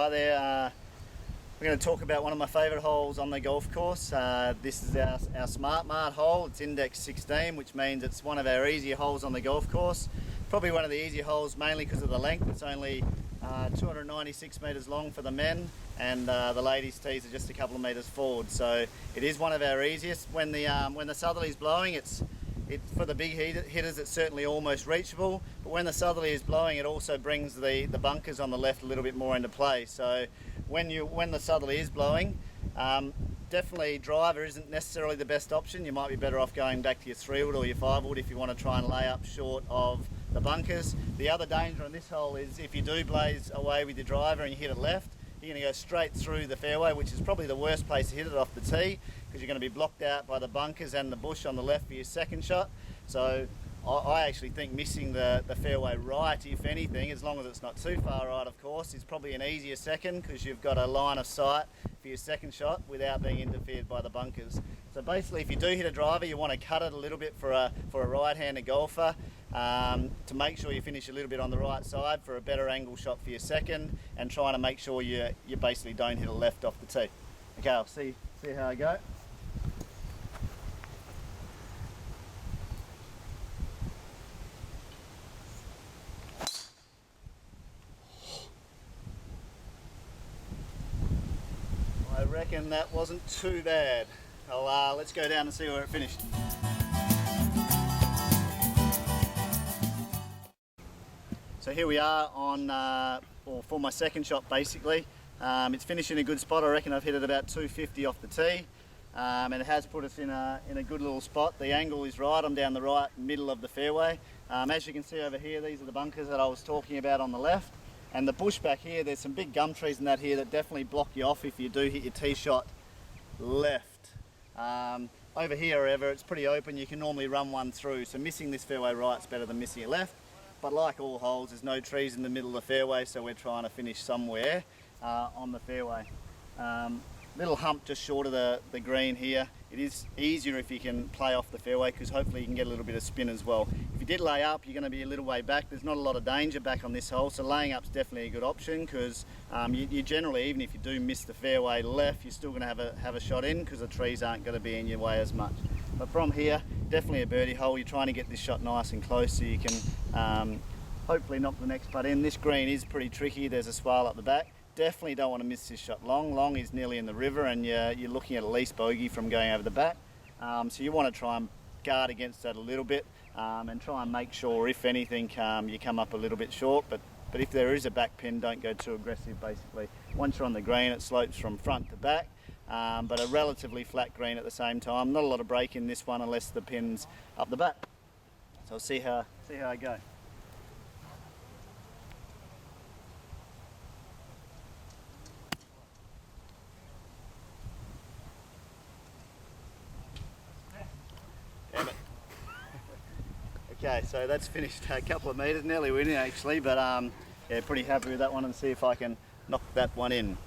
Hi there. We're going to talk about one of my favourite holes on the golf course. This is our Smart Mart hole. It's index 16, which means it's one of our easier holes on the golf course. Probably one of the easier holes mainly because of the length. It's only 296 metres long for the men, and the ladies' tees are just a couple of metres forward. So it is one of our easiest. When the southerly is blowing, it's for the big hitters, it's certainly almost reachable, but when the southerly is blowing, it also brings the bunkers on the left a little bit more into play. So when the southerly is blowing, definitely driver isn't necessarily the best option. You might be better off going back to your 3-wood or your 5-wood if you want to try and lay up short of the bunkers. The other danger on this hole is if you do blaze away with your driver and you hit it left, you're going to go straight through the fairway, which is probably the worst place to hit it off the tee, because you're going to be blocked out by the bunkers and the bush on the left for your second shot. So I actually think missing the fairway right, if anything, as long as it's not too far right of course, is probably an easier second, because you've got a line of sight for your second shot without being interfered by the bunkers. So basically, if you do hit a driver, you want to cut it a little bit for a right-handed golfer, to make sure you finish a little bit on the right side for a better angle shot for your second, and trying to make sure you basically don't hit a left off the tee. Okay, I'll see how I go. I reckon that wasn't too bad. Let's go down and see where it finished. So here we are for my second shot basically. It's finished in a good spot. I reckon I've hit it about 250 off the tee, and it has put us in a good little spot. The angle is right. I'm down the right middle of the fairway. As you can see over here, these are the bunkers that I was talking about on the left. And the bush back here, there's some big gum trees in that here that definitely block you off if you do hit your tee shot left. Over here, however, it's pretty open. You can normally run one through. So missing this fairway right's better than missing it left. But like all holes, there's no trees in the middle of the fairway, so we're trying to finish somewhere on the fairway. Little hump just short of the green here. It is easier if you can play off the fairway, because hopefully you can get a little bit of spin as well. If you did lay up, you're going to be a little way back. There's not a lot of danger back on this hole, so laying up's definitely a good option, because you generally, even if you do miss the fairway left, you're still going to have a shot in, because the trees aren't going to be in your way as much. But from here, definitely a birdie hole. You're trying to get this shot nice and close so you can hopefully knock the next putt in. This green is pretty tricky. There's a swale up the back. Definitely don't want to miss this shot long. Long is nearly in the river, and you're looking at least bogey from going over the back. So you want to try and guard against that a little bit, and try and make sure, if anything, you come up a little bit short. But if there is a back pin, don't go too aggressive basically. Once you're on the green, it slopes from front to back, but a relatively flat green at the same time. Not a lot of break in this one unless the pin's up the back. So I'll see how I go. Damn it. Okay, so that's finished a couple of metres, nearly winning actually, but yeah, pretty happy with that one, and see if I can knock that one in.